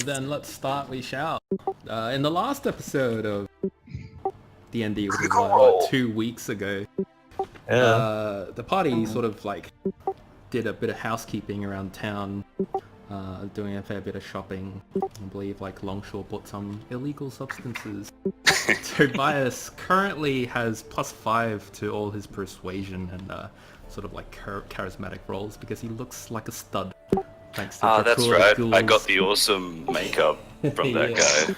Then let's start, we shall. In the last episode of D&D, which was what, 2 weeks ago, the party sort of like did a bit of housekeeping around town, doing a fair bit of shopping. I believe like Longshore bought some illegal substances. Tobias currently has +5 to all his persuasion and sort of like charismatic rolls because he looks like a stud. Thanks to that's right. I got the awesome makeup from that guy.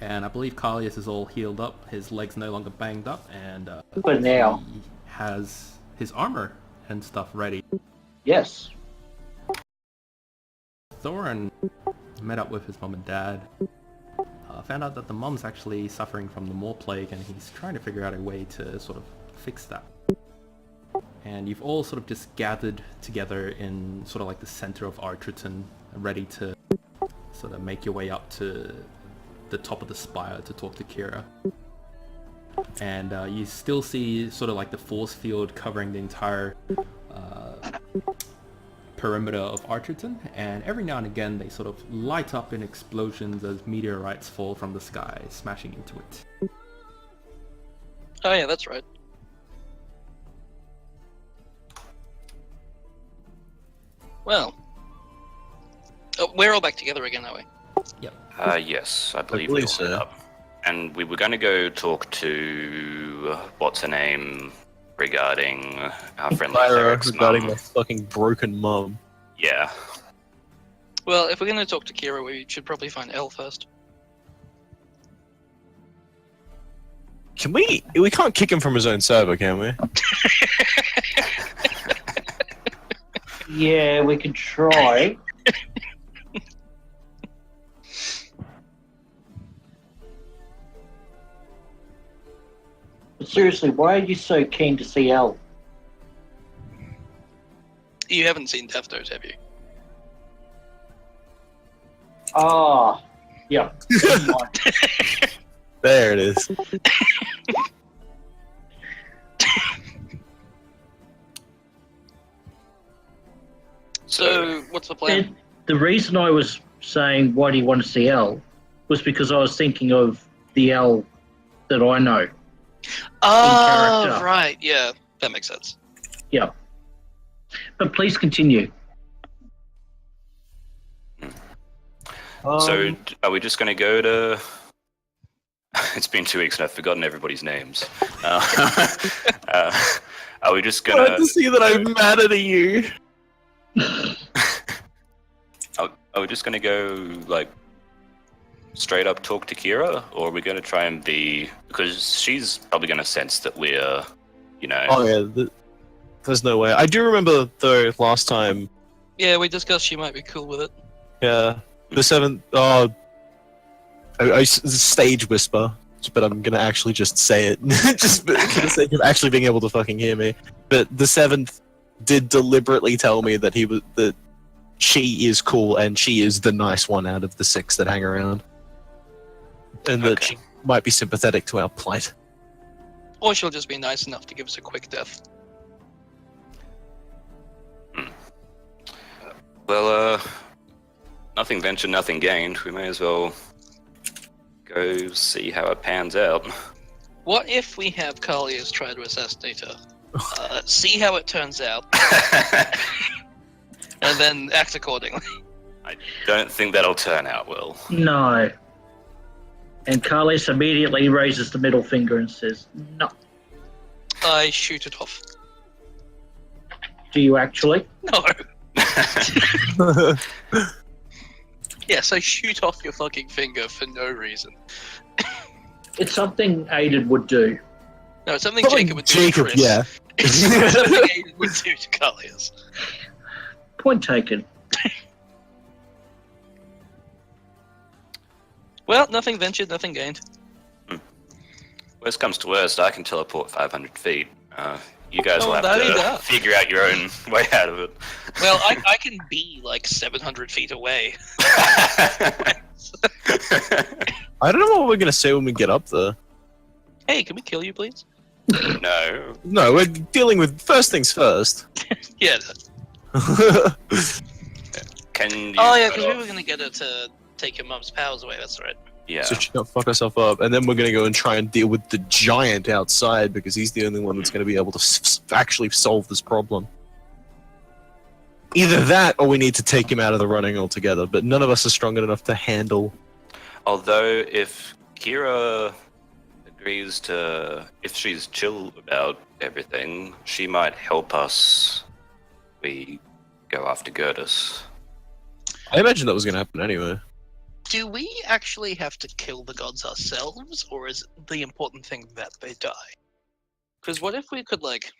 And I believe Carlius is all healed up. His leg's no longer banged up, and but now he has his armor and stuff ready. Yes. Thorin met up with his mom and dad. Found out that the mom's actually suffering from the Maw Plague, and he's trying to figure out a way to sort of fix that. And you've all sort of just gathered together in sort of like the center of Archerton, ready to sort of make your way up to the top of the spire to talk to Kira. And you still see sort of like the force field covering the entire perimeter of Archerton, and every now and again they sort of light up in explosions as meteorites fall from the sky, smashing into it. Oh yeah, that's right. Well, we're all back together again, are we? Yep. Yes, I believe we all met up. And we were going to go talk to what's her name regarding our friendly cleric's regarding mum. the fucking broken mum. Yeah. Well, if we're going to talk to Kira, we should probably find Elle first. Can we? We can't kick him from his own server, can we? Yeah, we could try. But seriously, why are you so keen to see Elle? You haven't seen Deftos, have you? Ah, yeah. There it is. So, what's the plan? And the reason I was saying why do you want to see Elle was because I was thinking of the Elle that I know. Oh, character. right, yeah, that makes sense. Yeah. But please continue. So, are we just going to go to... It's been 2 weeks and I've forgotten everybody's names. Are we just going Glad to see that I'm mad at you. Are we just going to go, like, straight up talk to Kira? Or are we going to try and be... Because she's probably going to sense that we're, you know... Oh yeah, there's no way. I do remember, though, last time... Yeah, we discussed she might be cool with it. Yeah, the 7th... I stage whisper, but I'm going to actually just say it. Just for the sake of actually being able to fucking hear me. But the 7th did deliberately tell me that that she is cool and she is the nice one out of the 6 that hang around. And that she might be sympathetic to our plight. Or she'll just be nice enough to give us a quick death. Well, nothing ventured, nothing gained. We may as well go see how it pans out. What if we have Carlius try to assassinate her? See how it turns out, and then act accordingly. I don't think that'll turn out well. No. And Carlos immediately raises the middle finger and says, no. I shoot it off. Do you actually? No. Yes, I shoot off your fucking finger for no reason. It's something Aiden would do. No, it's something Probably Jacob would do to Jacob, Chris. yeah. It's not something Aiden would do to Carlius. Point taken. Well, nothing ventured, nothing gained. Worst comes to worst, I can teleport 500 feet. You guys will have there you to go. figure out your own way out of it. Well, I can be like 700 feet away. I don't know what we're going to say when we get up there. Hey, can we kill you, please? No. No, we're dealing with first things first. Yeah. Can you? Oh yeah, because we were gonna get her to take your mum's powers away. That's right. Yeah. So she don't fuck herself up, and then we're gonna go and try and deal with the giant outside because he's the only one that's gonna be able to actually solve this problem. Either that, or we need to take him out of the running altogether. But none of us are strong enough to handle. Although, if Kira agrees to, if she's chill about everything, she might help us. We go after Gertus. I imagine that was gonna happen anyway. Do we actually have to kill the gods ourselves, or is the important thing that they die? Because what if we could, like,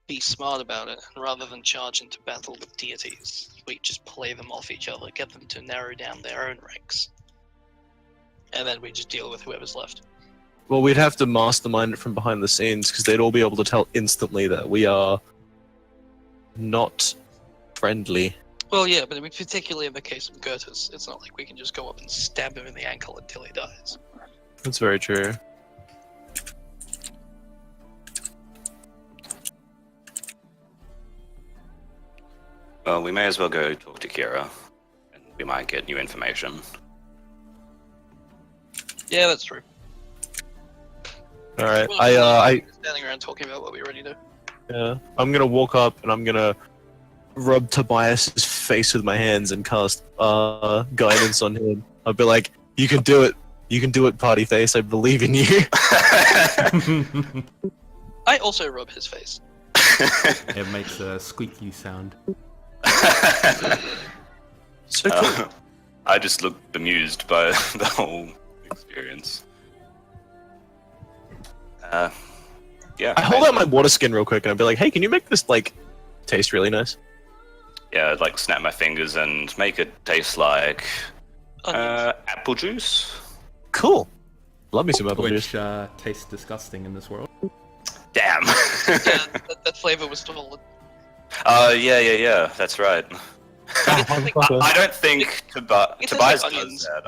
be smart about it, and rather than charge into battle with deities, we just play them off each other, get them to narrow down their own ranks, and then we just deal with whoever's left? Well, we'd have to mastermind it from behind the scenes because they'd all be able to tell instantly that we are not friendly. Well, yeah, but particularly in the case of Gertus, it's not like we can just go up and stab him in the ankle until he dies. That's very true. Well, we may as well go talk to Kira, and we might get new information. Yeah, that's true. All right, Well, I standing around talking about what we already do. yeah, I'm gonna walk up and I'm gonna rub Tobias's face with my hands and cast guidance on him. I'll be like, "You can do it. You can do it, party face. I believe in you." I also rub his face. It makes a squeaky sound. So cool. I just looked bemused by the whole experience. Yeah. I hold out my water skin real quick and I'll be like, "Hey, can you make this like taste really nice?" Yeah, I'd like snap my fingers and make it taste like Onions. apple juice. Cool. Love me some apple juice. Which tastes disgusting in this world. Damn. Yeah, that flavor was stolen. Yeah. That's right. I don't think It tastes Tobias like does onions. that.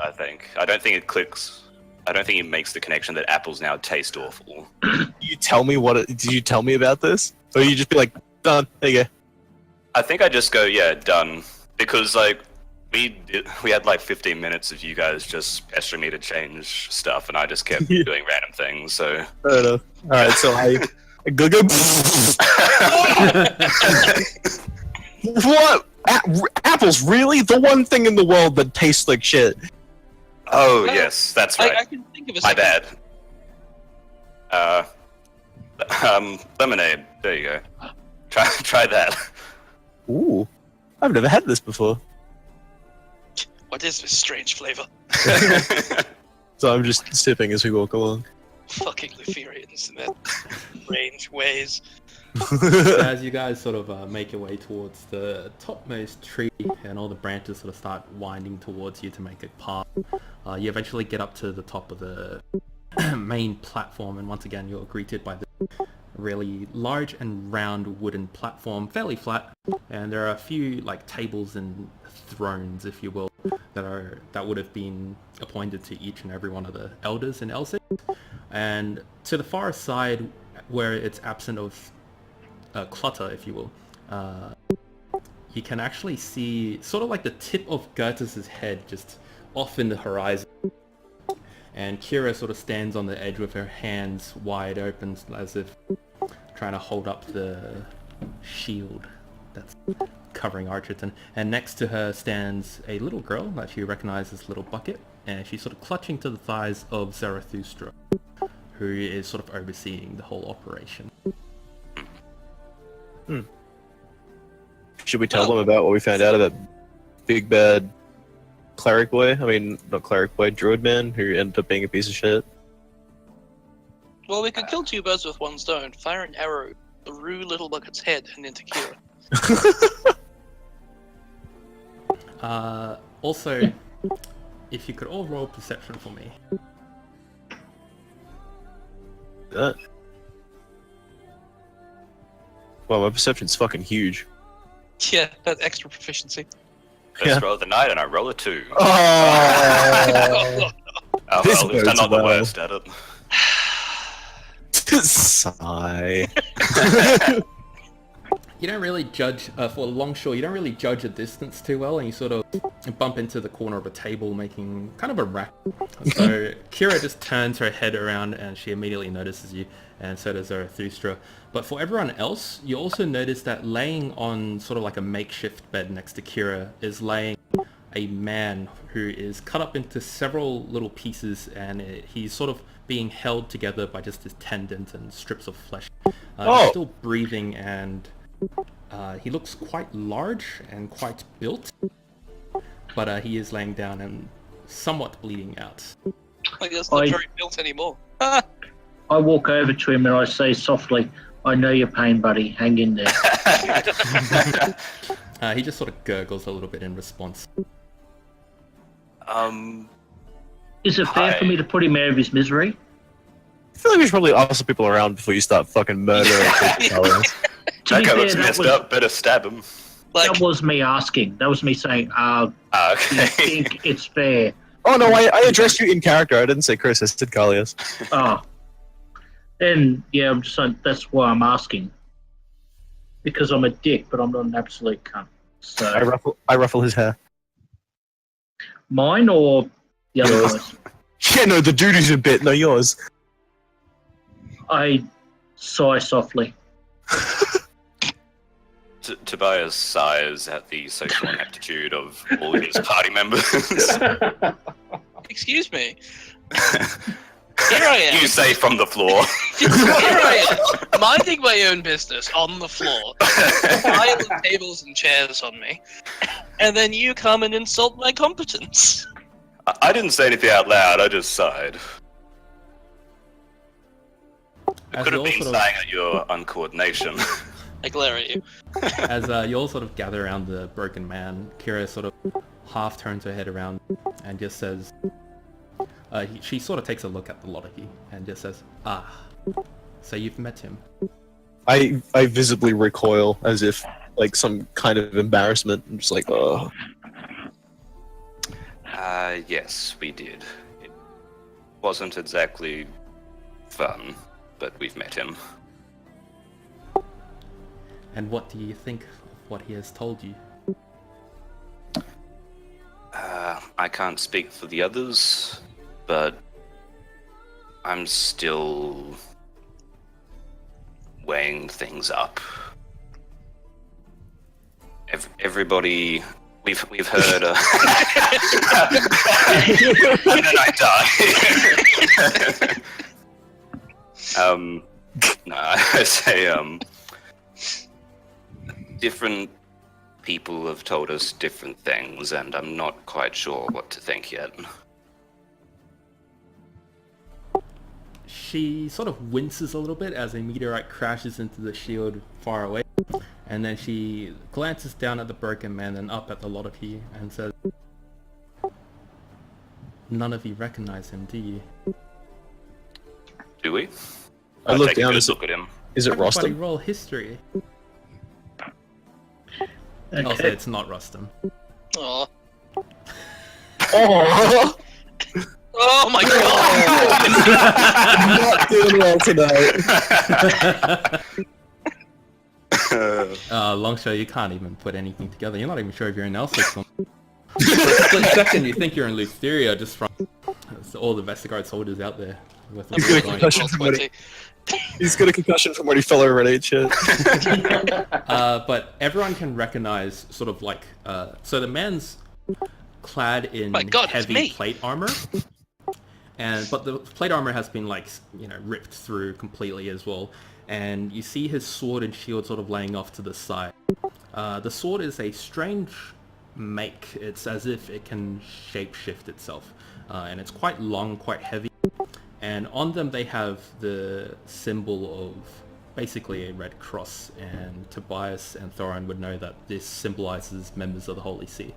I don't think it clicks. I don't think he makes the connection that apples now taste awful. You tell me did you tell me about this? Or you just be like, "Done. There you go." I think I just go, yeah, done, because like we had like 15 minutes of you guys just pestering me to change stuff, and I just kept doing random things. So Fair enough. All right, so I go. What? Apples? Really? The one thing in the world that tastes like shit. oh yes, that's right. I can think of a My second. bad. Lemonade. There you go. Try that. Ooh, I've never had this before. What is this strange flavor? So I'm just sipping as we walk along. Fucking Lutherians in their strange ways. So as you guys sort of make your way towards the topmost tree and all the branches sort of start winding towards you to make a path, you eventually get up to the top of the main platform, and once again you're greeted by the really large and round wooden platform, fairly flat, and there are a few like tables and thrones, if you will, that would have been appointed to each and every one of the elders in Elsyx. And to the far side, where it's absent of clutter, if you will, you can actually see sort of like the tip of Gertus's head just off in the horizon. And Kira sort of stands on the edge with her hands wide open as if trying to hold up the shield that's covering Archerton. And next to her stands a little girl that she recognizes as Little Bucket, and she's sort of clutching to the thighs of Zarathustra, who is sort of overseeing the whole operation. Should we tell them about what we found out of that big bad cleric boy? I mean, not cleric boy, druid man who ended up being a piece of shit. Well, we could kill two birds with one stone. Fire an arrow through Little Bucket's head and into Kira. Also, if you could all roll perception for me. Well, my perception's fucking huge. Yeah, that extra proficiency. First roll of the night, and I roll a 2. Oh! Oh, This well, at least I'm bodes not the well. worst at it. Sigh. you don't really judge, for Longshore, you don't really judge a distance too well, and you sort of bump into the corner of a table making kind of a racket. So Kira just turns her head around and she immediately notices you, and so does Zarathustra. But for everyone else, you also notice that laying on sort of like a makeshift bed next to Kira is laying a man who is cut up into several little pieces, and he's sort of being held together by just his tendons and strips of flesh. He's still breathing, and he looks quite large and quite built, but he is laying down and somewhat bleeding out. Like, that's not very built anymore. I walk over to him and I say softly, "I know your pain, buddy. Hang in there." He just sort of gurgles a little bit in response. Is it fair for me to put him out of his misery? I feel like we should probably ask the people around before you start fucking murdering people. That guy looks messed up. Better stab him. That was me asking. That was me saying, Okay. do you think it's fair? Oh no, I addressed you in character. I didn't say Chris. I said Carlius. Oh. Then, yeah, I'm just saying, that's why I'm asking. Because I'm a dick, but I'm not an absolute cunt. So, I ruffle his hair. mine or the other guy's? Yeah, no, the dude who's a bit, no, yours. I sigh softly. Tobias sighs at the social ineptitude of all of his party members. Excuse me. Here I am. You say from the floor. Here I am, minding my own business on the floor. Pile of tables and chairs on me. And then you come and insult my competence. I didn't say anything out loud, I just sighed. I could have been sighing at your uncoordination. I glare at you. As you all sort of gather around the broken man, Kira sort of half turns her head around and just says, she sort of takes a look at the lot of you and just says, "Ah, so you've met him." I visibly recoil as if like some kind of embarrassment. I'm just like, oh. Yes, we did. It wasn't exactly fun, but we've met him. And what do you think of what he has told you? I can't speak for the others, but I'm still weighing things up. Everybody, we've heard. And then I die. No, I say different people have told us different things, and I'm not quite sure what to think yet. She sort of winces a little bit as a meteorite crashes into the shield far away, and then she glances down at the broken man and up at the lot of you and says, "None of you recognize him, do you?" Do we? I look down. Look at him. Is it Everybody Rostam? roll history. Okay. I'll say it's not Rustam. Aw. Oh, Oh my god! not doing well tonight. Longshot, you can't even put anything together. You're not even sure if you're in Elsyx or for a split second you think you're in Lutheria just from all the Vestergaard soldiers out there. With He's got a concussion from when he's got a concussion from when he fell over an 8 shit. But everyone can recognize sort of like, so the man's clad in My God, it's heavy me. plate armor. But the plate armor has been like, ripped through completely as well. And you see his sword and shield sort of laying off to the side. The sword is a strange make. It's as if it can shapeshift itself. And it's quite long, quite heavy. And on them they have the symbol of basically a red cross. And Tobias and Thorin would know that this symbolizes members of the Holy See.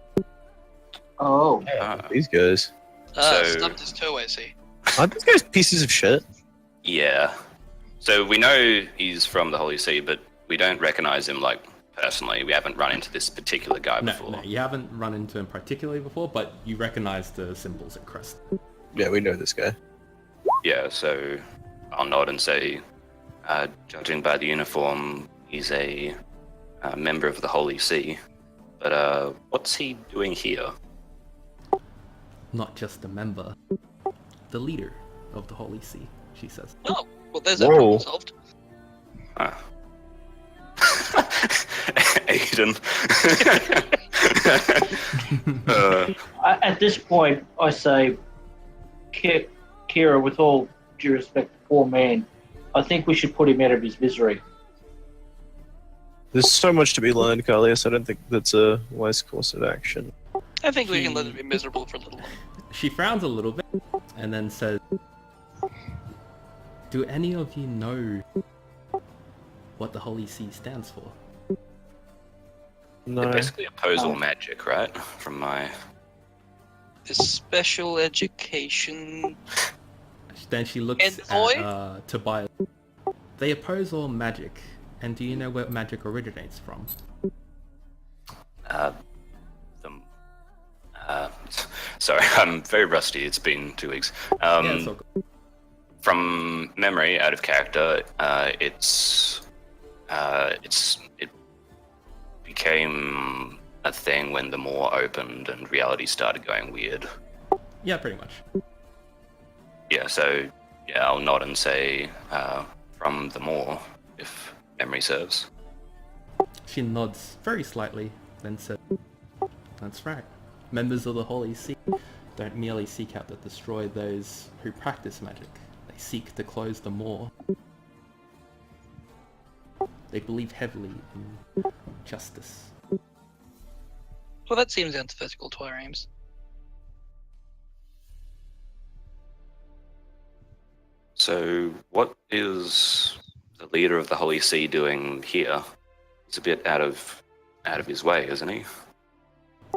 Oh. These guys. Stumped his toe, I see. Aren't these guys pieces of shit? Yeah. So we know he's from the Holy See, but we don't recognize him, like, personally. We haven't run into this particular guy before. No, you haven't run into him particularly before, but you recognize the symbols and crest. Yeah, we know this guy. Yeah, so I'll nod and say, judging by the uniform, he's a a member of the Holy See. But what's he doing here? Not just a member, the leader of the Holy See, she says. Oh, well, there's that Whoa. problem solved. Ah. Aiden. At this point, I say, Kira, with all due respect, poor man, I think we should put him out of his misery. There's so much to be learned, Carlius. I don't think that's a wise course of action. I think we can let it be miserable for a little while. She frowns a little bit and then says, do any of you know what the Holy See stands for? No. They basically oppose all magic, right? From my... This special education... Then she looks Envoy? at Tobias. They oppose all magic, and do you know where magic originates from? Sorry, I'm very rusty. It's been 2 weeks. Yeah, it's all good. From memory, out of character, it became a thing when the Moor opened and reality started going weird. Yeah, pretty much. Yeah, so yeah, I'll nod and say from the Moor, if memory serves. She nods very slightly, then says, that's right. Members of the Holy See don't merely seek out to destroy those who practice magic. They seek to close the Moor. They believe heavily in justice. Well, that seems antithetical to our aims. So what is the leader of the Holy See doing here? He's a bit out of his way, isn't he?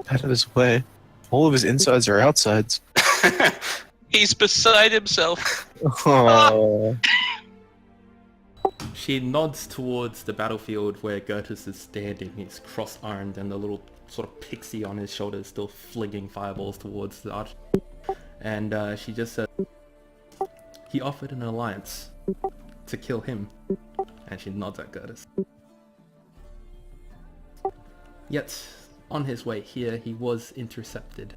Out of his way. All of his insides are outsides. He's beside himself. Oh. She nods towards the battlefield where Gertus is standing. He's cross-armed and the little sort of pixie on his shoulder is still flinging fireballs towards the arch. And she just said, he offered an alliance to kill him. And she nods at Gertus. Yet, on his way here, he was intercepted.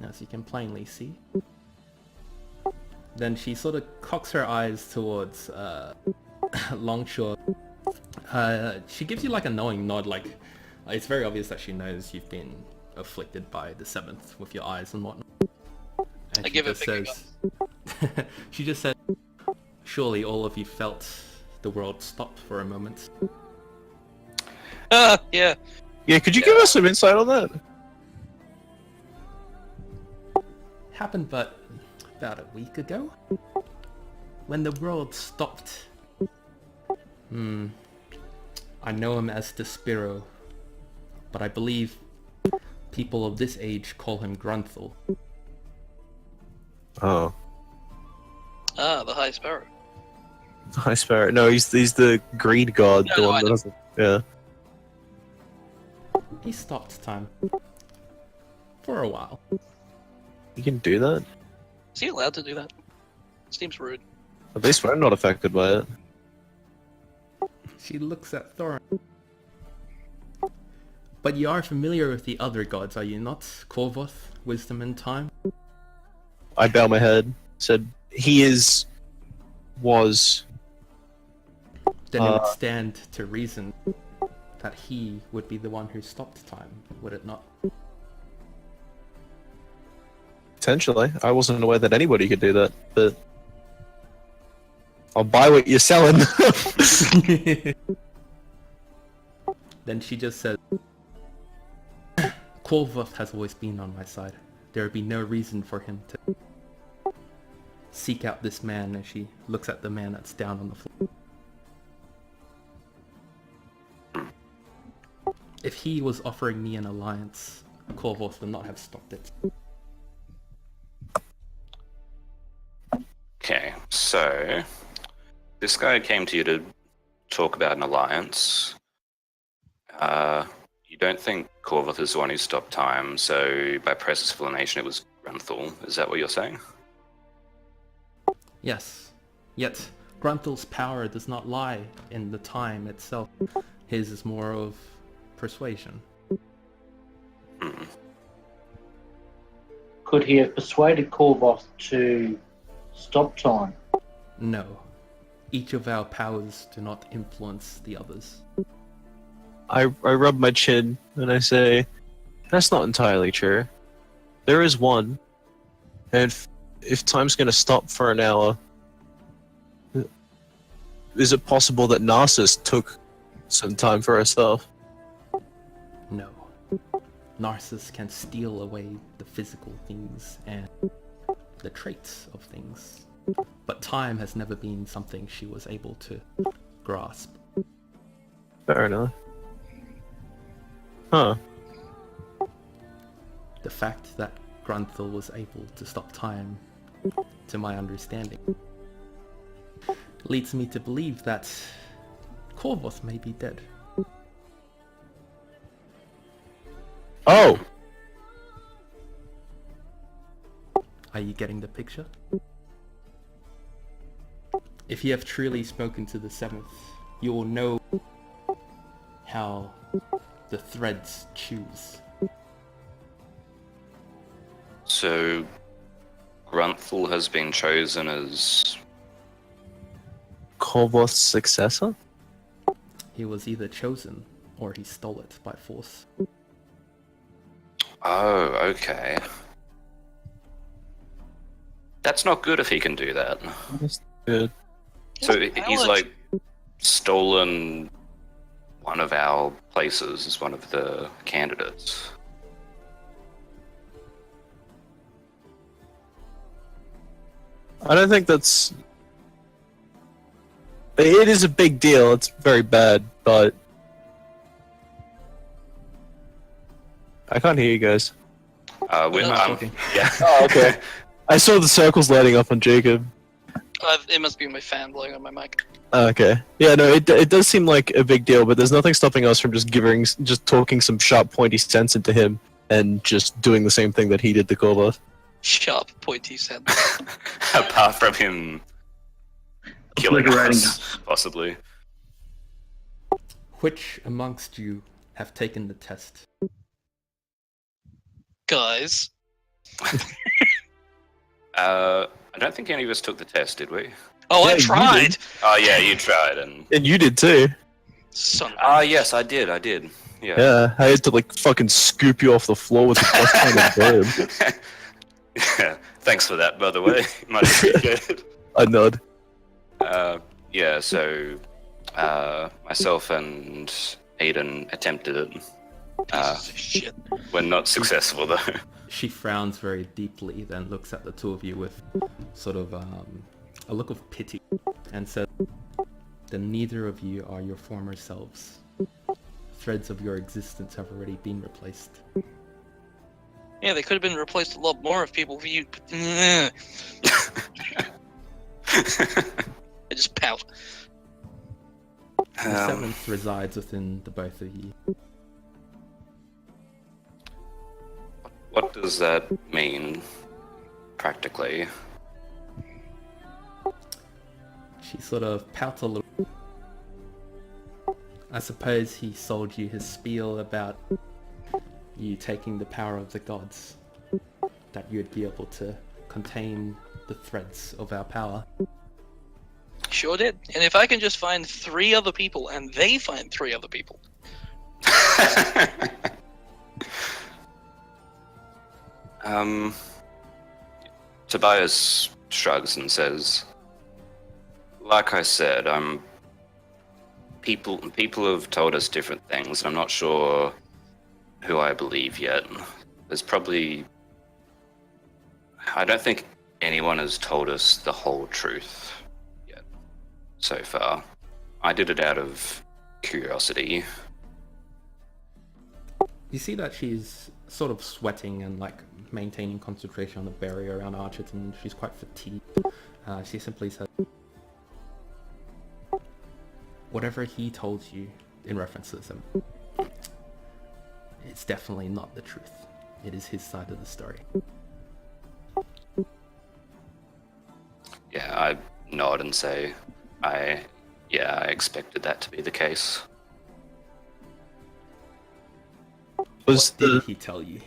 As you can plainly see. Then she sort of cocks her eyes towards Longshore. She gives you like a knowing nod, like it's very obvious that she knows you've been afflicted by the seventh with your eyes and whatnot. And I give it a she just said, surely all of you felt the world stop for a moment. Yeah. Yeah, could you give us some insight on that? Happened but about a week ago, when the world stopped. I know him as Despiro, but I believe people of this age call him Grunthal. Oh. Ah, the High Sparrow. High Sparrow. No, he's the greed god. No, the no, one I that know. doesn't. Yeah. He stopped time. For a while. You can do that? Is he allowed to do that? Seems rude. At least we're not affected by it. She looks at Thorin. But you are familiar with the other gods, are you not? Korvoth, Wisdom and Time? I bow my head. Said, he was... Then it would stand to reason that he would be the one who stopped time, would it not? Potentially. I wasn't aware that anybody could do that, but... I'll buy what you're selling. Then she just said, Korvoth has always been on my side. There would be no reason for him to seek out this man, as she looks at the man that's down on the floor. If he was offering me an alliance, Korvoth would not have stopped it. Okay, so this guy came to you to talk about an alliance. You don't think Korvoth is the one who stopped time, so by process of elimination it was Grunthal. Is that what you're saying? Yes. Yet, Grunthal's power does not lie in the time itself. His is more of persuasion. Could he have persuaded Korvoth to stop time? No. Each of our powers do not influence the others. I rub my chin and I say, that's not entirely true. There is one, and if time's going to stop for an hour, is it possible that Narcissus took some time for herself? No. Narcissus can steal away the physical things and the traits of things. But time has never been something she was able to grasp. Fair enough. Huh. The fact that Grunthal was able to stop time, to my understanding, leads me to believe that Korvoth may be dead. Oh! Are you getting the picture? If you have truly spoken to the Seventh, you will know how the threads choose. So, Grunthal has been chosen as... Korvoth's successor? He was either chosen or he stole it by force. Oh, okay. That's not good if he can do that. That's good. So His he's power- like stolen one of our places as one of the candidates. I don't think that's... It is a big deal, it's very bad, but... I can't hear you guys. We're, not talking. yeah. Oh, okay. I saw the circles lighting up on Jacob. It must be my fan blowing on my mic. Okay. Yeah, no, it does seem like a big deal, but there's nothing stopping us from just talking some sharp, pointy sense into him and just doing the same thing that he did to Korvoth. Sharp, pointy sense. Apart from him killing Obliterating us, possibly. Which amongst you have taken the test? Guys. I don't think any of us took the test, did we? Oh, Yeah, I you tried! did. Oh yeah, you tried, and And you did too. Son of ah yes, I did. Yeah. Yeah, I had to like fucking scoop you off the floor with the plus kind of verb. Yeah. Thanks for that, by the way. Much appreciated. I nod. Yeah. So, myself and Aiden attempted it. pieces of shit. We're not successful though. She frowns very deeply, then looks at the two of you with sort of a look of pity and says, "Then neither of you are your former selves. Threads of your existence have already been replaced." Yeah, they could have been replaced a lot more if people viewed. I just pout. The Seventh resides within the both of you. What does that mean, practically? She sort of pouts a little. I suppose he sold you his spiel about you taking the power of the gods, that you'd be able to contain the threads of our power. Sure did. And if I can just find 3 other people and they find 3 other people. Tobias shrugs and says, like I said, people have told us different things, and I'm not sure who I believe yet. There's probably... I don't think anyone has told us the whole truth yet, so far. I did it out of curiosity. You see that she's sort of sweating and like maintaining concentration on the barrier around Archerton. She's quite fatigued. She simply said, "Whatever he told you in reference to them, it's definitely not the truth. It is his side of the story." Yeah, I nod and say, I expected that to be the case. Was What did the he tell you?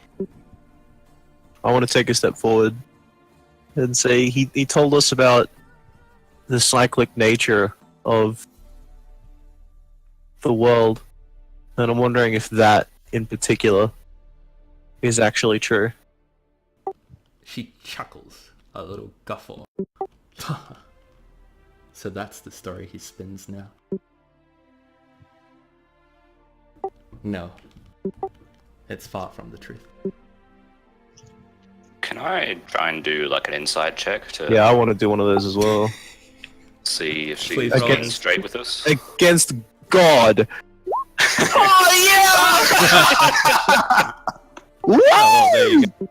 I want to take a step forward and say he told us about the cyclic nature of the world, and I'm wondering if that in particular is actually true. She chuckles, a little guffaw. So that's the story he spins now. No. It's far from the truth. Can I try and do like an inside check to Yeah, I want to do one of those as well. see if Please she's roll getting it. straight with us? Against God. Oh Oh, well, there you go.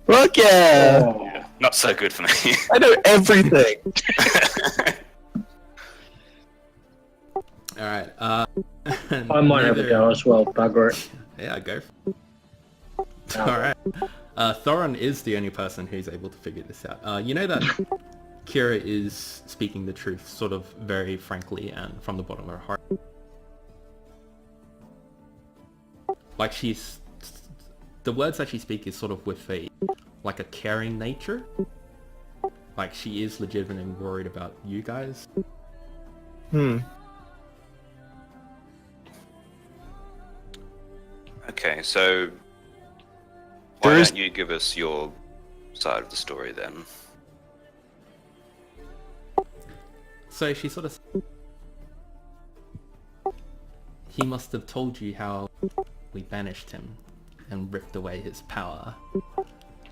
Fuck yeah! Oh. Yeah, not so good for me. I know everything. Alright, I might have a go as well, bugger it. Yeah, go for it. Alright. Thorin is the only person who's able to figure this out. You know that Kira is speaking the truth, sort of very frankly and from the bottom of her heart. Like the words that she speaks is sort of with a caring nature. Like she is legitimately worried about you guys. Okay, so why don't you give us your side of the story then? So she sort of... He must have told you how we banished him and ripped away his power,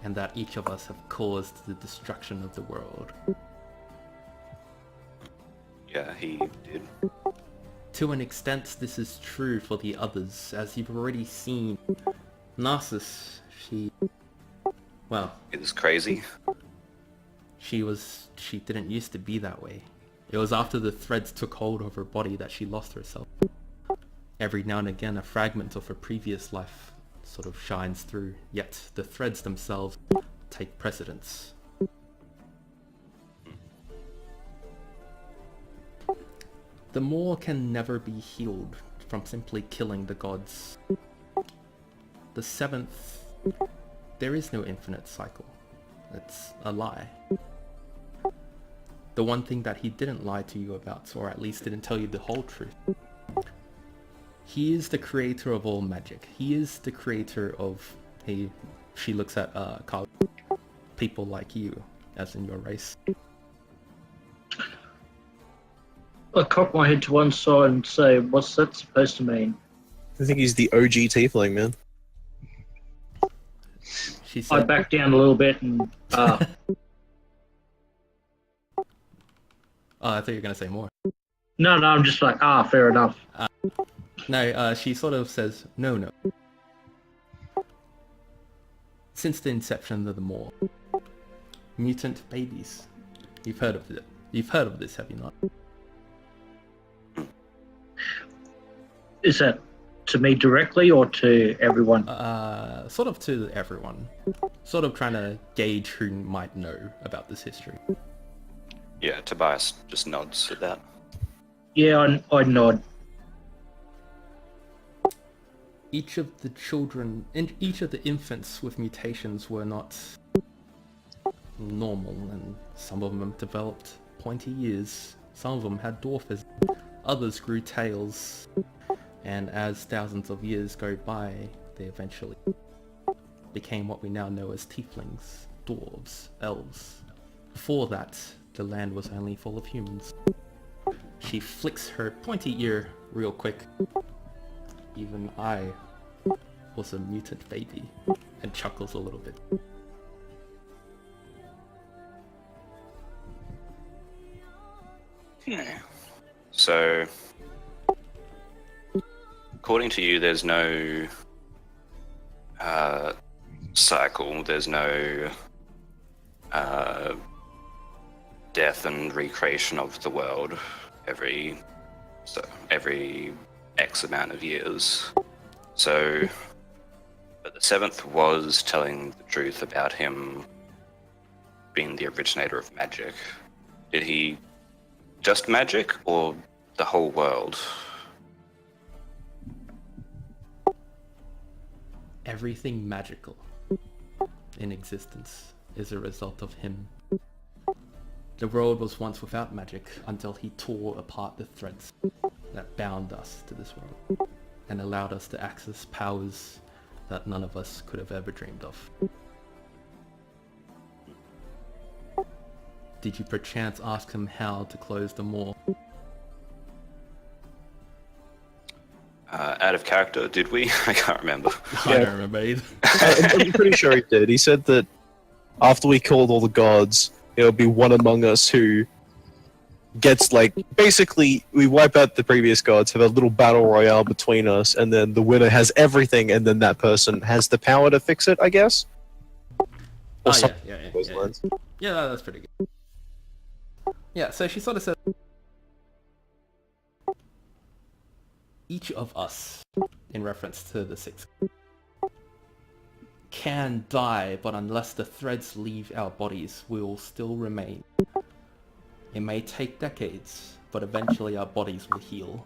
and that each of us have caused the destruction of the world. Yeah, he did. To an extent, this is true for the others, as you've already seen. Narcissus, well, It was crazy. she didn't used to be that way. It was after the threads took hold of her body that she lost herself. Every now and again, a fragment of her previous life sort of shines through, yet the threads themselves take precedence. The Maw can never be healed from simply killing the gods. The seventh, there is no infinite cycle. It's a lie. The one thing that he didn't lie to you about, or at least didn't tell you the whole truth. He is the creator of all magic. He is the creator of, she looks at Carl, people like you, as in your race. I cock my head to one side and say, what's that supposed to mean? I think he's the OG tiefling, man. She I said, back down a little bit and, oh, I thought you were going to say more. no, I'm just like, fair enough. No, she sort of says, no. Since the inception of the Maw, mutant babies. You've heard of it. You've heard of this, have you not? Is that to me directly or to everyone? Sort of to everyone. Sort of trying to gauge who might know about this history. Yeah, Tobias just nods at that. Yeah, I nod. Each of the children, and each of the infants with mutations were not normal, and some of them developed pointy ears, some of them had dwarfism, others grew tails, and as thousands of years go by, they eventually became what we now know as tieflings, dwarves, elves. Before that, the land was only full of humans. She flicks her pointy ear real quick. Even I was a mutant baby, and chuckles a little bit. So, according to you, there's no cycle, there's no death and recreation of the world every X amount of years. So, but the seventh was telling the truth about him being the originator of magic. Did he just magic or the whole world? Everything magical in existence is a result of him. The world was once without magic until he tore apart the threads that bound us to this world and allowed us to access powers that none of us could have ever dreamed of. Did you perchance ask him how to close the maw? Out of character, did we? I can't remember. I don't remember either. I'm pretty sure he did. He said that after we killed all the gods, there'll be one among us who gets, like, basically, we wipe out the previous gods, have a little battle royale between us, and then the winner has everything, and then that person has the power to fix it, I guess? Or something along those lines. Yeah, that's pretty good. Yeah, so she sort of said, each of us, in reference to the six, can die, but unless the threads leave our bodies, we will still remain. It may take decades, but eventually our bodies will heal.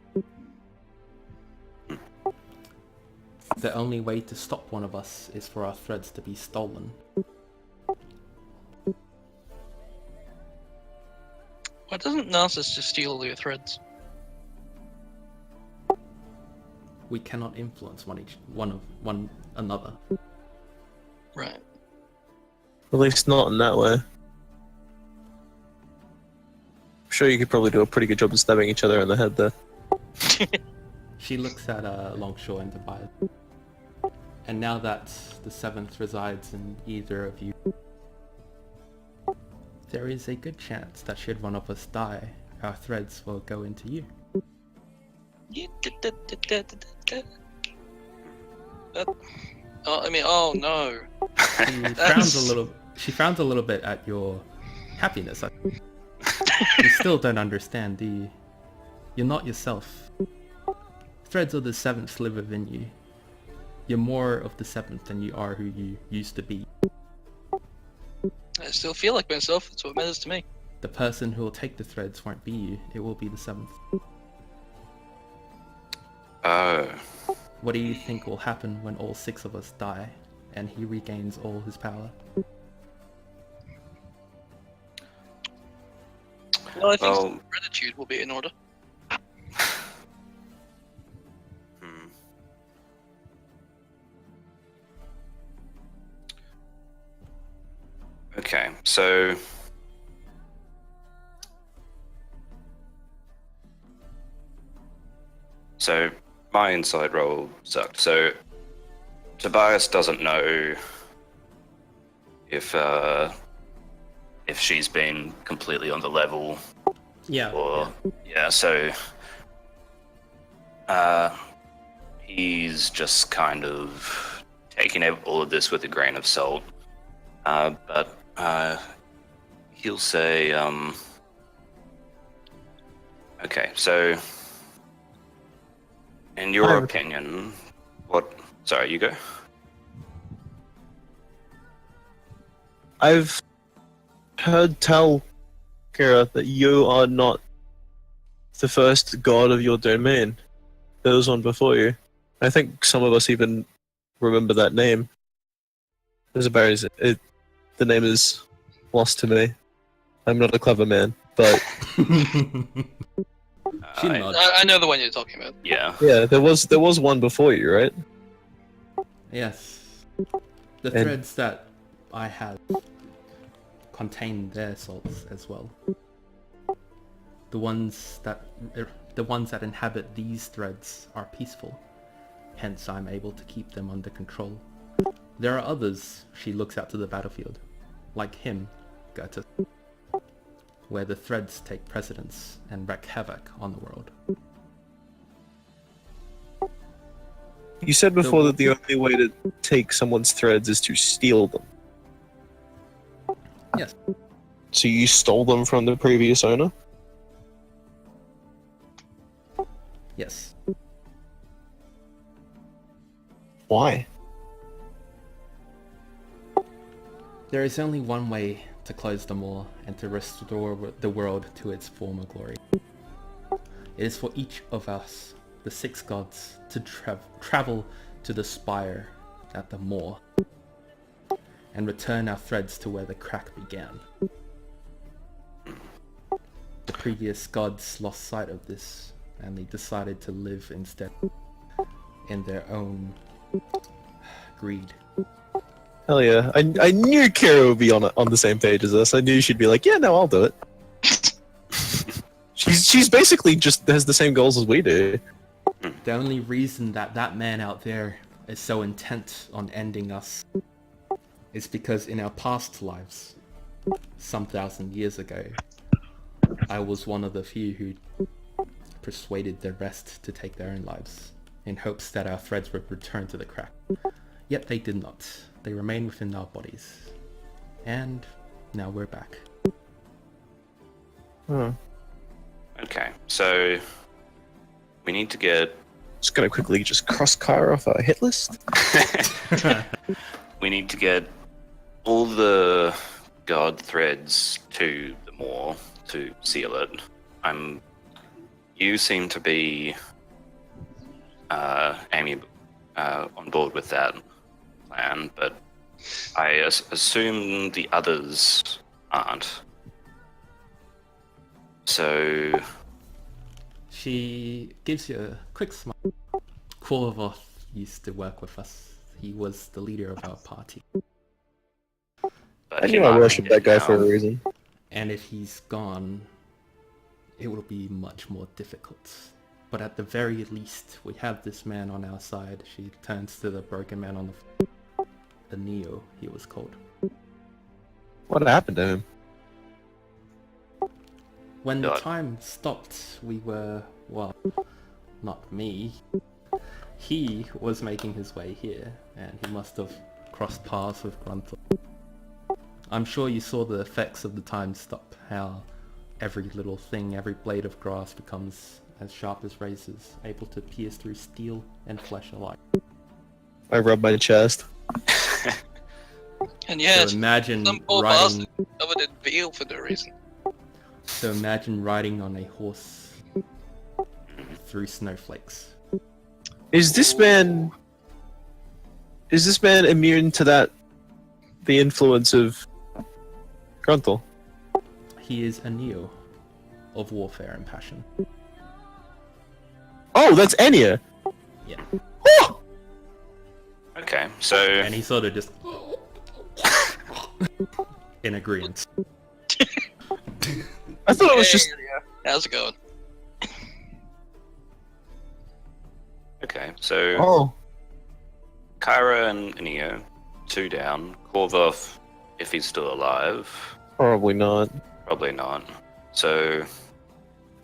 The only way to stop one of us is for our threads to be stolen. Why doesn't Narcissus just steal all your threads? We cannot influence one another. Right. At least not in that way. I'm sure you could probably do a pretty good job of stabbing each other in the head there. She looks at Longshore and Tobias. And now that the seventh resides in either of you, there is a good chance that should one of us die, our threads will go into you. Oh no. She frowns a little bit at your happiness. You still don't understand, do you? You're not yourself. Threads of the seventh live within you. You're more of the seventh than you are who you used to be. I still feel like myself, that's what matters to me. The person who will take the threads won't be you, it will be the seventh. Oh. What do you think will happen when all six of us die, and he regains all his power? Well, I think some gratitude will be in order. Okay, so my inside roll sucked. So Tobias doesn't know if she's been completely on the level. Yeah. Or so he's just kind of taking all of this with a grain of salt. But he'll say, okay, so in your opinion, sorry, you go. I've heard tell, Kira, that you are not the first god of your domain. There was one before you. I think some of us even remember that name. The name is lost to me. I'm not a clever man, but I know the one you're talking about. Yeah. yeah, there was one before you, right? Yes. The threads that I have contain their souls as well. The ones that inhabit these threads are peaceful, hence I'm able to keep them under control. There are others, she looks out to the battlefield, like him, Goethe, where the threads take precedence and wreak havoc on the world. You said before that the only way to take someone's threads is to steal them. Yes. So you stole them from the previous owner? Yes. Why? There is only one way to close the maw and to restore the world to its former glory. It is for each of us, the six gods, to travel to the spire at the moor and return our threads to where the crack began. The previous gods lost sight of this, and they decided to live instead in their own greed. Hell yeah. I knew Kira would be on the same page as us. I knew she'd be like, yeah, no, I'll do it. She's basically just has the same goals as we do. The only reason that man out there is so intent on ending us is because in our past lives, some 1,000 years ago, I was one of the few who persuaded the rest to take their own lives, in hopes that our threads would return to the crack. Yet they did not. They remained within our bodies. And now we're back. Okay, so we need to get... Just gonna quickly just cross Kyra off our hit list. We need to get all the god threads to the moor to seal it. You seem to be Amy on board with that plan, but I assume the others aren't. So She gives you a quick smile. Korvoth used to work with us. He was the leader of our party. but I he knew I might worshipped be that guy now. for a reason. And if he's gone, it will be much more difficult. But at the very least, we have this man on our side. She turns to the broken man on the floor. The Neo, he was called. What happened to him? When the God. time stopped, we were, well, not me. He was making his way here, and he must have crossed paths with Grunthal. I'm sure you saw the effects of the time stop, how every little thing, every blade of grass becomes as sharp as razors, able to pierce through steel and flesh alike. I rubbed my chest. And yeah, So imagine some poor riding. bastard covered in veal for no reason. So imagine riding on a horse through snowflakes. Is this man immune to the influence of Grunthal? He is a Neo of warfare and passion. Oh, that's Enya! Yeah. Oh! Okay, so And he sort of just in agreement. I thought it was just... How's it going? okay, so Oh. Kyra and Neo, 2 down. Korvoth, if he's still alive, Probably not. probably not. So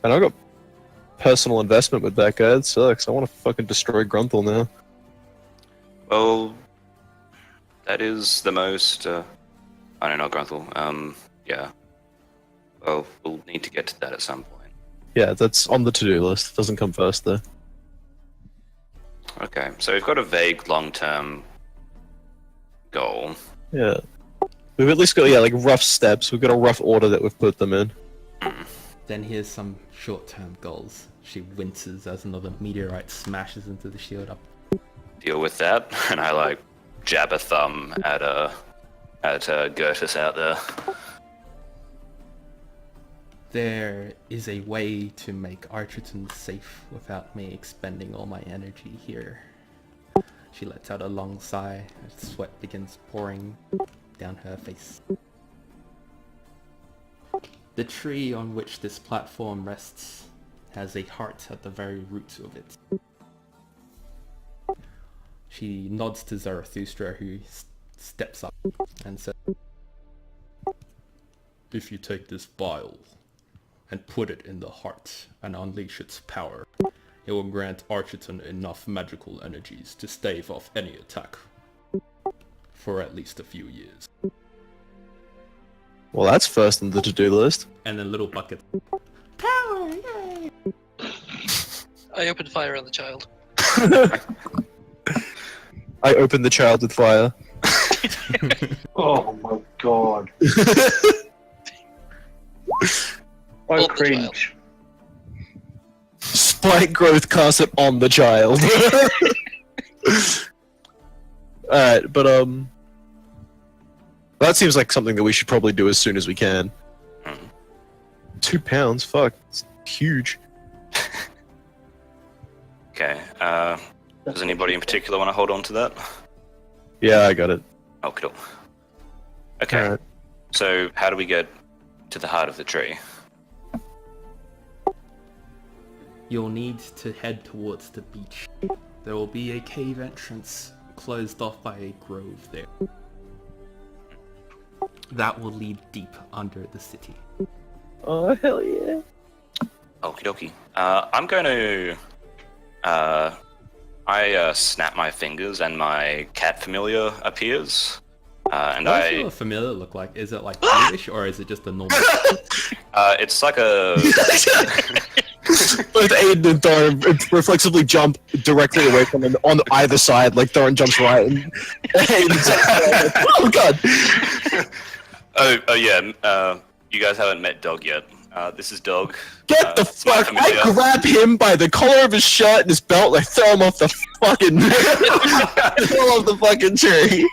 And I got personal investment with that guy. It sucks. I want to fucking destroy Grunthal now. well, that is the most. I don't know, Grunthal. Yeah. Well, we'll need to get to that at some point. Yeah, that's on the to-do list. Doesn't come first though. Okay, so we've got a vague long-term goal. Yeah. We've at least got, like rough steps. We've got a rough order that we've put them in. Then here's some short-term goals. She winces as another meteorite smashes into the shield up. Deal with that, and I like jab a thumb at Gertus out there. There is a way to make Archerton safe without me expending all my energy here. She lets out a long sigh as sweat begins pouring down her face. The tree on which this platform rests has a heart at the very root of it. She nods to Zarathustra, who steps up and says, "If you take this vial and put it in the heart and unleash its power, it will grant Archerton enough magical energies to stave off any attack for at least a few years." Well, that's first on the to-do list. And then little bucket. Power! Yay! I opened fire on the child. I opened the child with fire. Oh my god. I Hold the cringe. Spike growth cast it on the child. Alright, but that seems like something that we should probably do as soon as we can. 2 pounds, fuck, it's huge. Okay. Does anybody in particular want to hold on to that? Yeah, I got it. Oh, cool. Okay. Alright. So, how do we get to the heart of the tree? You'll need to head towards the beach. There will be a cave entrance closed off by a grove there. That will lead deep under the city. Oh, hell yeah. Okie dokie. I'm going to... I snap my fingers and my cat familiar appears. And What does your familiar look like? Is it like bluish or is it just a normal? It's like a... Both Aiden and Thorin reflexively jump directly away from him on either side, like Thorin jumps right and Aiden's like, oh god! Oh yeah, you guys haven't met Dog yet. This is Dog. Get the it's my fuck! familiar. I grab him by the collar of his shirt and his belt and I throw him off the fucking off the fucking tree.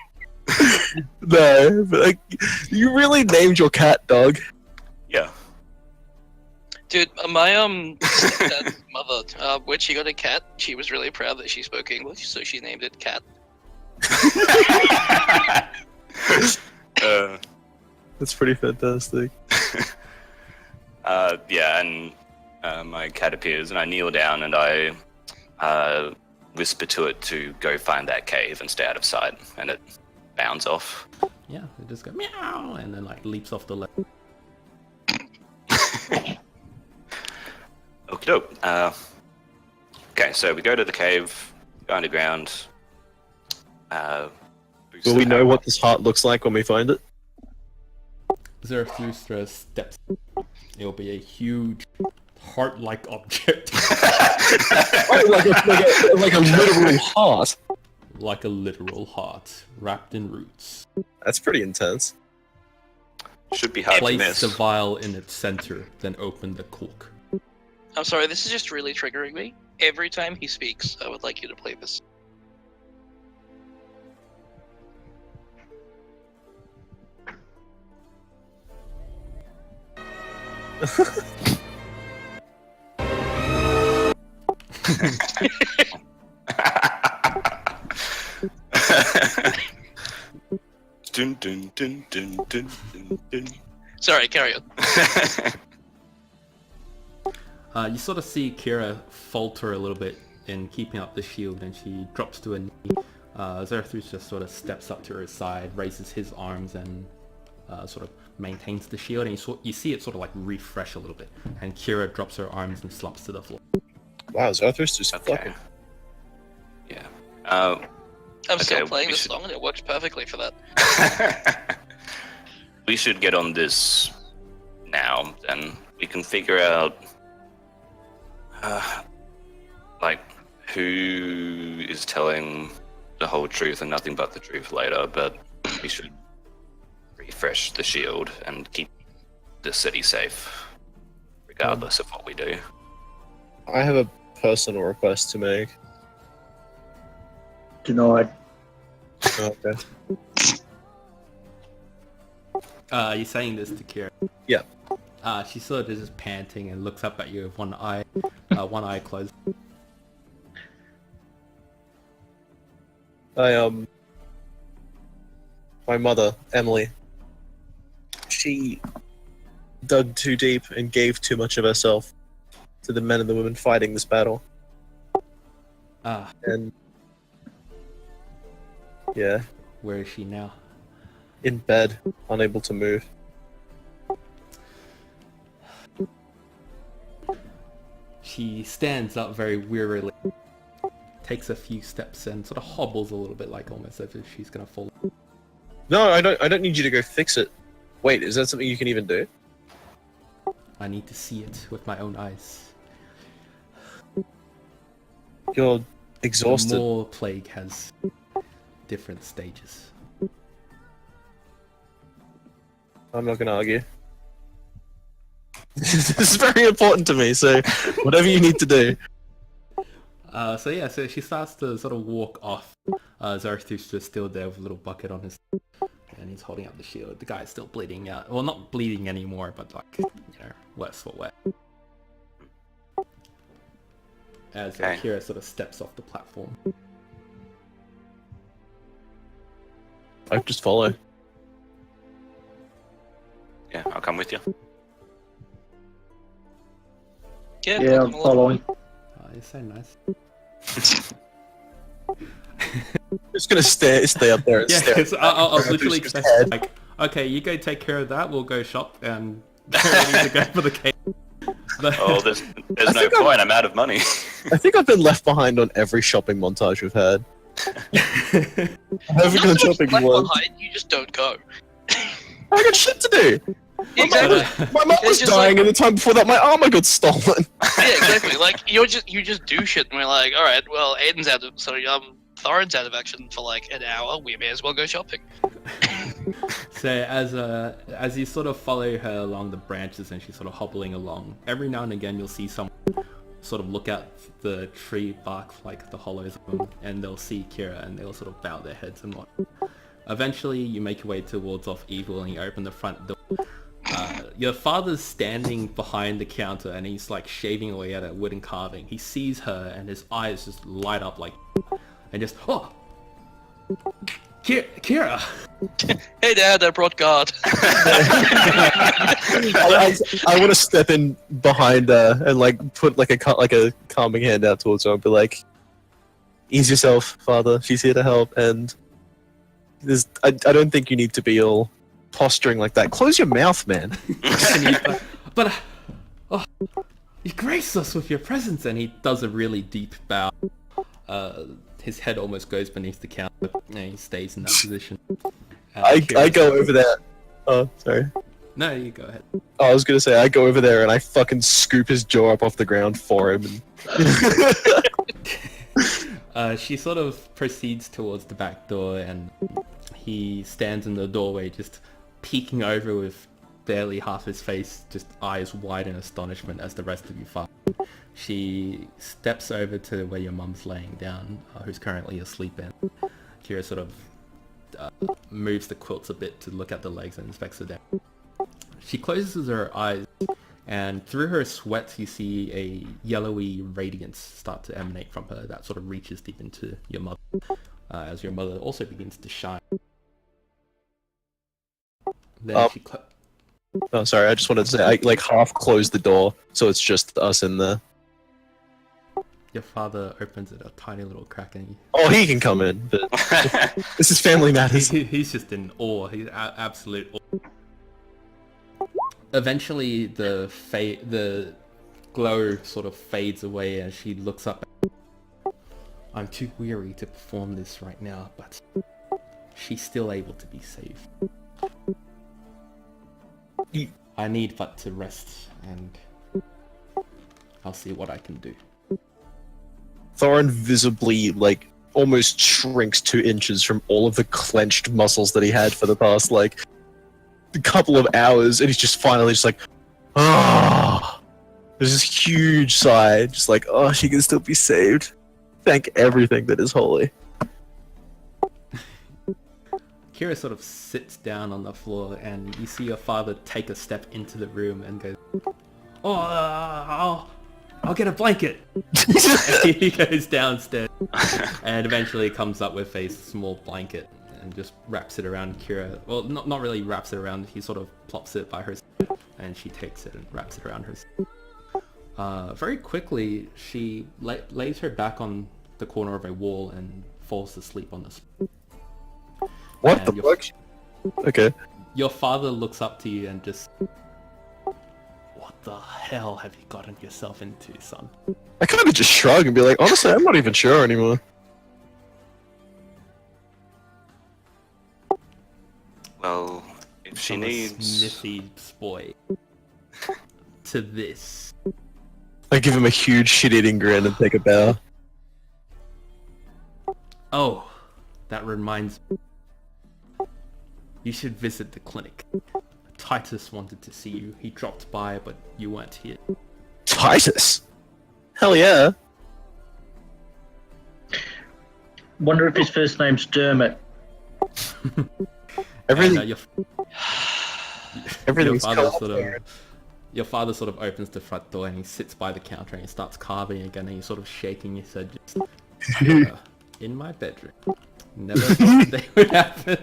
No, but like, you really named your cat Dog. Yeah. Dude, my dad's mother, when she got a cat, she was really proud that she spoke English, so she named it Cat. That's pretty fantastic. Yeah, and my cat appears, and I kneel down and I whisper to it to go find that cave and stay out of sight, and it bounds off. Yeah, it just goes meow and then like leaps off the left. Okie doke. Okay, so we go to the cave, go underground. Will we know what this heart looks like when we find it? Zarathustra steps. It'll be a huge heart-like object. Oh, like a literal heart. Like a literal heart, wrapped in roots. That's pretty intense. Should be hard to Place miss. the vial in its center, then open the cork. I'm sorry, this is just really triggering me. Every time he speaks, I would like you to play this. Dun, dun, dun, dun, dun, dun, dun. Sorry, carry on. You sort of see Kira falter a little bit in keeping up the shield, and she drops to a knee. Zarathustra just sort of steps up to her side, raises his arms, and sort of maintains the shield. And you see it sort of like refresh a little bit. And Kira drops her arms and slumps to the floor. Wow, Zarathustra's Okay. fucking... Yeah. I'm still Okay, playing we this should- song and it works perfectly for that. We should get on this now, and we can figure out, like, who is telling the whole truth and nothing but the truth later, but we should refresh the shield and keep the city safe, regardless of what we do. I have a personal request to make. Denied. Okay. You're saying this to Kira. Yeah. She sort of is just panting and looks up at you with one eye closed. My mother, Emily, she dug too deep and gave too much of herself to the men and the women fighting this battle. And yeah, Where is she now? in bed, unable to move. She stands up very wearily, takes a few steps and sort of hobbles a little bit, like almost as if she's gonna fall. No, I don't need you to go fix it. Wait, is that something you can even do? I need to see it with my own eyes. You're The exhausted. more plague has different stages. I'm not gonna argue. This is very important to me, so whatever you need to do. So she starts to sort of walk off. Zarathustra's just still there with a little bucket on his, and he's holding up the shield. The guy's still bleeding out. Well, not bleeding anymore, but like, you know, worse for wear. As Kira sort of steps off the platform. I just follow. Yeah, I'll come with you. Yeah, I'm following. Oh, you're so nice. Just gonna stay up there and Yeah, stare. because I was literally Zarathustra's expecting, head. like, okay, you go take care of that, we'll go shop and get ready to go for the cake. But- Oh, there's no point. I'm out of money. I think I've been left behind on every shopping montage we've had. I've never Not gone so much shopping left once. behind, you just don't go. I got shit to do. Exactly. My mum was just dying, like- and the time before that, my armor got stolen. Yeah, exactly. Like you just do shit, and we're like, all right, well, Aiden's out of Thorin's out of action for like an hour. We may as well go shopping. So as you sort of follow her along the branches and she's sort of hobbling along, every now and again you'll see someone sort of look out the tree bark, like the hollows of them, and they'll see Kira and they'll sort of bow their heads and what. Eventually you make your way towards Off Evil and you open the front door. Your father's standing behind the counter and he's like shaving away at a wooden carving. He sees her and his eyes just light up like, and just, oh, Kira! Hey, Dad, I brought guard. I want to step in behind her and like put like a calming hand out towards her and be like, "Ease yourself, Father. She's here to help." And I don't think you need to be all posturing like that. Close your mouth, man. But you grace us with your presence, and he does a really deep bow. His head almost goes beneath the counter, and he stays in that position. I go over there. Oh, sorry. No, you go ahead. Oh, I was gonna say I go over there and I fucking scoop his jaw up off the ground for him. And... She sort of proceeds towards the back door, and he stands in the doorway, just peeking over with barely half his face, just eyes wide in astonishment as the rest of you follow. She steps over to where your mum's laying down, who's currently asleep in. Kira sort of moves the quilts a bit to look at the legs and inspects her down. She closes her eyes, and through her sweat you see a yellowy radiance start to emanate from her that sort of reaches deep into your mother, as your mother also begins to shine. Then she Oh, sorry. I just wanted to say I like half closed the door, so it's just us in there. Your father opens it a tiny little crack, and Oh, he can come in, but this is family matters. he's just in awe. He's absolute awe. Eventually, the glow sort of fades away as she looks up. I'm too weary to perform this right now, but she's still able to be saved. I need but to rest, and I'll see what I can do. Thorin visibly, like, almost shrinks 2 inches from all of the clenched muscles that he had for the past, like, a couple of hours, and he's just finally just like, ah. There's this huge sigh, just like, oh, she can still be saved. Thank everything that is holy. Kira sort of sits down on the floor, and you see your father take a step into the room and goes, "Oh, I'll get a blanket." And he goes downstairs, and eventually comes up with a small blanket and just wraps it around Kira. Well, not really wraps it around. He sort of plops it by her side, and she takes it and wraps it around her. Very quickly, she lays her back on the corner of a wall and falls asleep on the spot. What And the fuck? Okay. Your father looks up to you and just, "What the hell have you gotten yourself into, son?" I kind of just shrug and be like, honestly, I'm not even sure anymore. Well, if she From a needs... smithy boy to this. I give him a huge shit-eating grin and take a bow. Oh, that reminds me. You should visit the clinic. Titus wanted to see you. He dropped by, but you weren't here. Titus? Hell yeah. Wonder if his first name's Dermot. Everything. And, Everything's your father sort of opens the front door and he sits by the counter and he starts carving again and he's sort of shaking his head just in my bedroom. Never thought they would happen.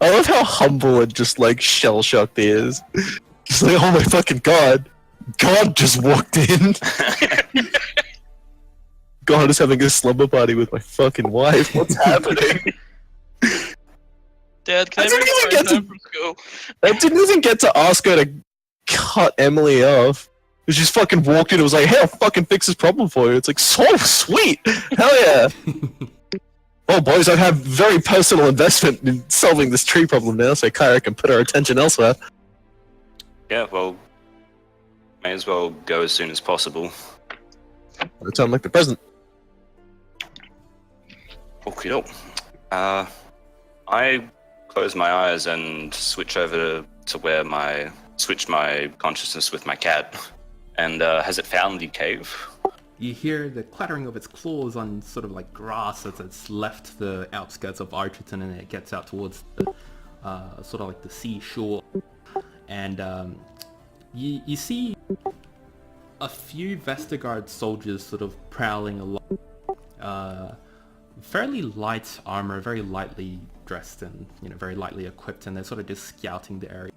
I love how humble and just like shell shocked he is. He's like, oh my fucking god. God just walked in. God is having a slumber party with my fucking wife. What's happening? Dad, can I didn't bring even my get friend to- home from school? I didn't even get to ask her to cut Emily off. She just fucking walked in and was like, hey, I'll fucking fix this problem for you. It's like, so sweet! Hell yeah! Oh boys, I have very personal investment in solving this tree problem now, so Kyra can put her attention elsewhere. Yeah, well, may as well go as soon as possible. It sounds like the present. Okay, doke. I close my eyes and switch over to where switch my consciousness with my cat. And has it found the cave? You hear the clattering of its claws on sort of like grass as it's left the outskirts of Archerton and it gets out towards the sort of like the seashore. And you see a few Vestergaard soldiers sort of prowling along. Fairly light armor, very lightly dressed and very lightly equipped, and they're sort of just scouting the area.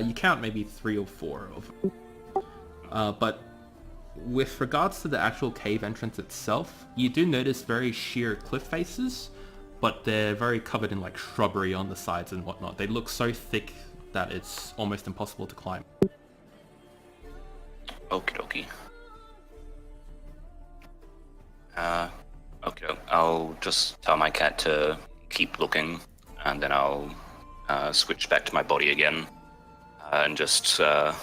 You count maybe 3 or 4 of them. But with regards to the actual cave entrance itself, you do notice very sheer cliff faces, but they're very covered in like shrubbery on the sides and whatnot. They look so thick that it's almost impossible to climb. Okie dokie. Okay, I'll just tell my cat to keep looking, and then I'll switch back to my body again, and just, Dog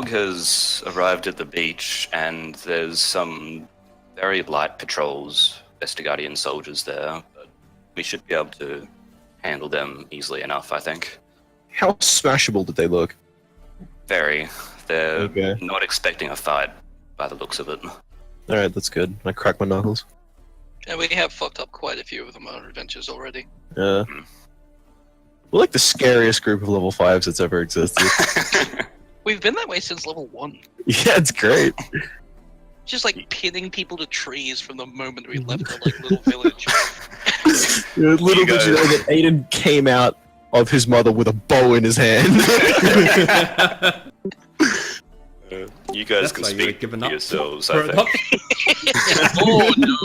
has arrived at the beach, and there's some very light patrols, Vestergaardian soldiers there, but we should be able to handle them easily enough, I think. How smashable did they look? Very. They're Okay. not expecting a fight, by the looks of it. Alright, that's good. I crack my knuckles. And we have fucked up quite a few of them on our adventures already. We're like the scariest group of level 5s that's ever existed. We've been that way since level 1. Yeah, it's great. Just like pinning people to trees from the moment we left our like little village. Little did you know that Aiden came out of his mother with a bow in his hand. You guys That's can why you're speak giving for up yourselves, for I a think. Oh no!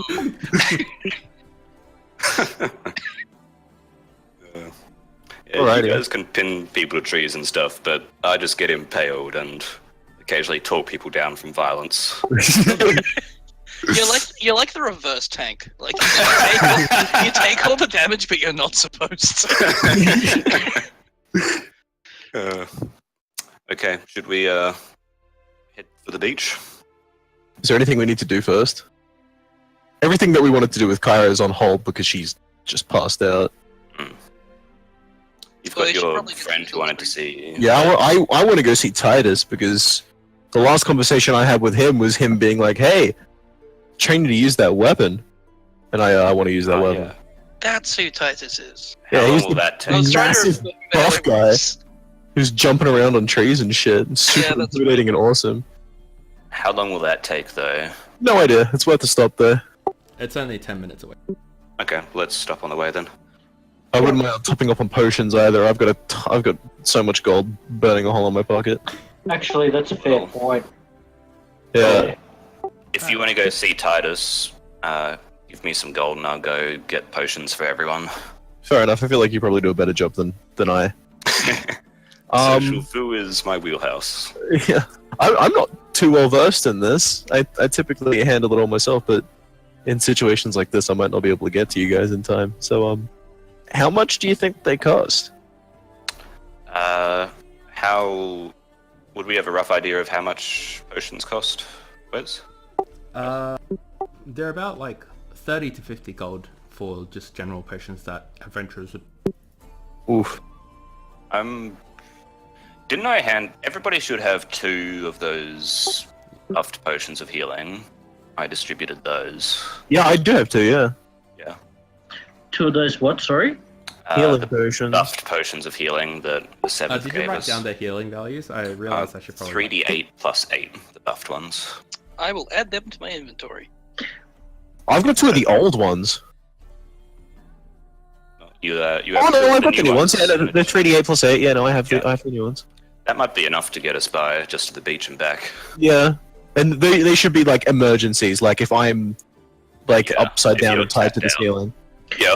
Yeah, Alrighty. you guys can pin people to trees and stuff, but I just get impaled and occasionally talk people down from violence. You're like the reverse tank. Like you take all the damage, but you're not supposed to. Okay, should we head for the beach? Is there anything we need to do first? Everything that we wanted to do with Kyra is on hold because she's just passed out. You've Well, got you should your probably get friend some who wanted to children. see. Yeah, I want to go see Titus because the last conversation I had with him was him being like, hey, train you to use that weapon. And I want to use that weapon. Yeah. That's who Titus is. How Yeah, long he's will the that I was take? trying to Massive remember how buff it guy. works. Who's jumping around on trees and shit. And super that's intimidating and awesome. How long will that take, though? No idea. It's worth a stop there. It's only 10 minutes away. Okay, let's stop on the way then. I wouldn't mind topping up on potions either. I've got so much gold burning a hole in my pocket. Actually, that's a fair point. Yeah. If you want to go see Titus, give me some gold and I'll go get potions for everyone. Fair enough. I feel like you probably do a better job than I. Social foo is my wheelhouse. Yeah. I'm not too well versed in this. I typically handle it all myself, but in situations like this, I might not be able to get to you guys in time. So, how much do you think they cost? How would we have a rough idea of how much potions cost, Wes? They're about like 30 to 50 gold for just general potions that adventurers would... Oof. Didn't I hand... Everybody should have 2 of those buffed potions of healing. I distributed those. Yeah, I do have 2, yeah. Yeah. 2 of those what, sorry? Healing The potions. buffed potions of healing that the 7th Did gave you write us. down the healing values? I realized I should probably... 3d8 plus 8, the buffed ones. I will add them to my inventory. I've got 2 of the old ones. You have Oh no, 2 of I've got the new ones. Yeah, ones. they're 3d8 plus 8. Yeah, no, I have Yeah. the new ones. That might be enough to get us by just to the beach and back. Yeah, and they should be like emergencies. Like if I'm like Yeah, upside if down you're and tied to the tapped out. ceiling. Yeah,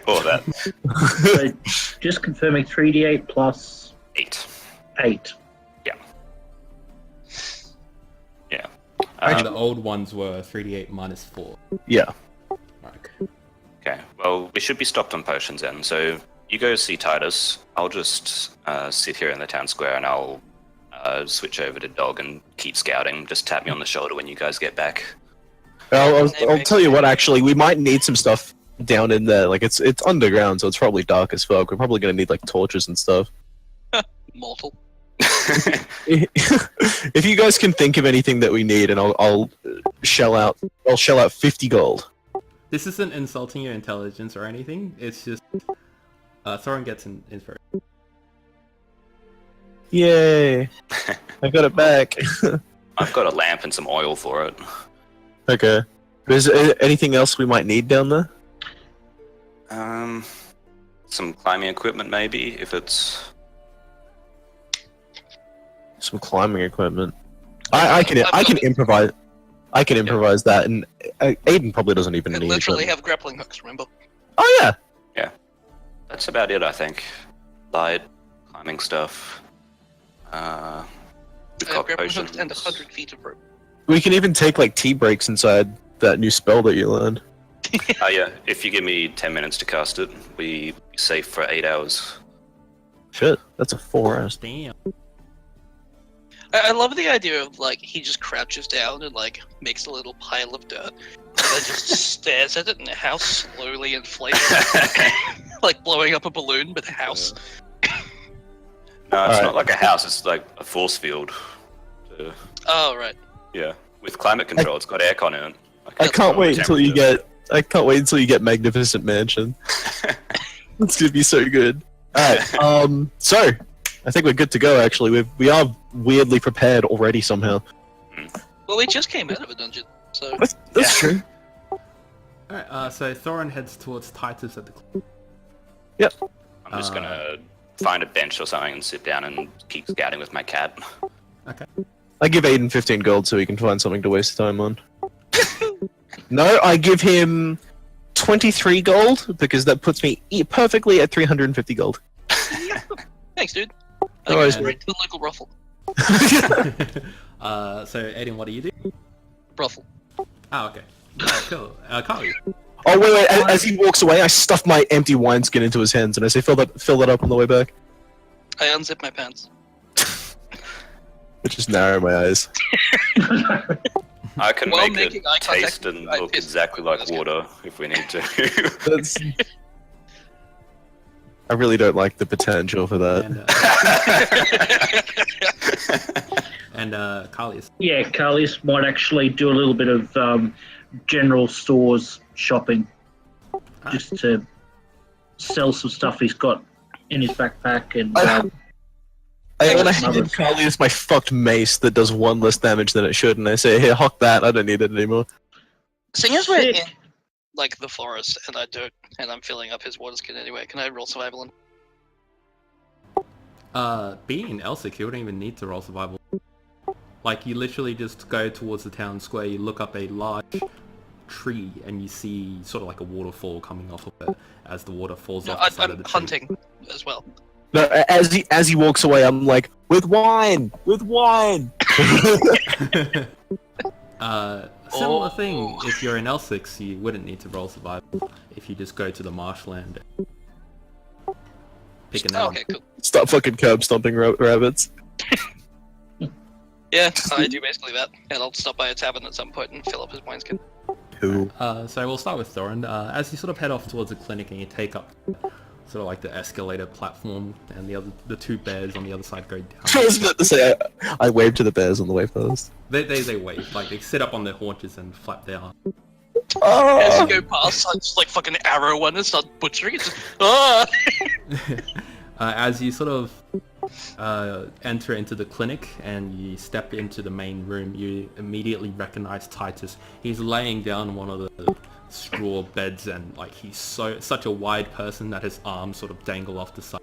or that. So just confirming 3d8 plus 8. 8. Yeah. And the old ones were 3d8 minus 4. Yeah. Right. Okay, well, we should be stopped on potions then. So you go see Titus. I'll just sit here in the town square and I'll switch over to Dog and keep scouting. Just tap me on the shoulder when you guys get back. I'll tell you what. Actually, we might need some stuff down in there. Like it's underground, so it's probably dark as fuck. We're probably gonna need like torches and stuff. Mortal. If you guys can think of anything that we need, and I'll shell out 50 gold. This isn't insulting your intelligence or anything. It's just Thorin gets an info. Yay! I got it back. I've got a lamp and some oil for it. Okay. Is there anything else we might need down there? Some climbing equipment maybe, if it's... Some climbing equipment. I can improvise. I can improvise that, and Aiden probably doesn't even I need literally it. have grappling hooks, remember? Oh yeah. That's about it, I think. Light, climbing stuff. We've I have got grappling hooks and potions. 100 feet of rope. We can even take like tea breaks inside that new spell that you learned. Yeah, if you give me 10 minutes to cast it, we be safe for 8 hours. Shit, that's a 4 hours. Damn. I love the idea of, like, he just crouches down and, like, makes a little pile of dirt. And then just stares at it, and the house slowly inflates. Like blowing up a balloon, but a house. No, it's Alright. not like a house, it's like a force field. Oh, right. Yeah, with climate control, it's got aircon in it. I can't wait until you temperature. get Magnificent Mansion. It's gonna be so good. Alright, so I think we're good to go actually. We are weirdly prepared already somehow. Well, we just came out of a dungeon, so... That's true. Alright, so Thorin heads towards Titus at the club. I'm just gonna find a bench or something and sit down and keep scouting with my cat. Okay. I give Aiden 15 gold so he can find something to waste time on. No, I give him 23 gold because that puts me perfectly at 350 gold. Thanks, dude. No worries, I right to the local ruffle. So Aiden, what do you do? Ruffle. Oh, okay. Oh, cool. Carly. Oh wait, as he walks away, I stuff my empty wineskin into his hands and I say, fill that up on the way back. I unzip my pants. I just narrow my eyes. I can While make making it eye contact, taste and I look piss. exactly like That's good. water if we need to. That's... I really don't like the potential for that. And Carlius. Yeah, Carlius might actually do a little bit of general stores shopping just to sell some stuff he's got in his backpack and I want to Another- hand Carlius my fucked mace that does 1 less damage than it should, and I say, here, hock that, I don't need it anymore. Seeing as we're in, Sick. like, the forest, and I'm filling up his water skin anyway, can I roll survival? Being in Elsyx, you wouldn't even need to roll survival. Like, you literally just go towards the town square, you look up a large tree, and you see sort of like a waterfall coming off of it as the water falls No, off the side of I'm the tree. hunting as well. No, as he walks away, I'm like, with wine! With wine! Similar thing, Oh. if you're in Elsyx, you wouldn't need to roll survival if you just go to the marshland. Pick an Oh, animal. okay, cool. Stop fucking curb stomping rabbits. Yeah, I do basically that, and I'll stop by a tavern at some point and fill up his wineskin. Cool. So we'll start with Thorin. As you sort of head off towards the clinic and you take up sort of like the escalator platform, and the two bears on the other side go I down. was about to say, I waved to the bears on the way first. They wave, like they sit up on their haunches and flap their arms. As you go past, I just like fucking arrow one and start butchering it. Just, ah! As you sort of enter into the clinic and you step into the main room, you immediately recognize Titus. He's laying down one of the straw beds, and like he's such a wide person that his arms sort of dangle off the side.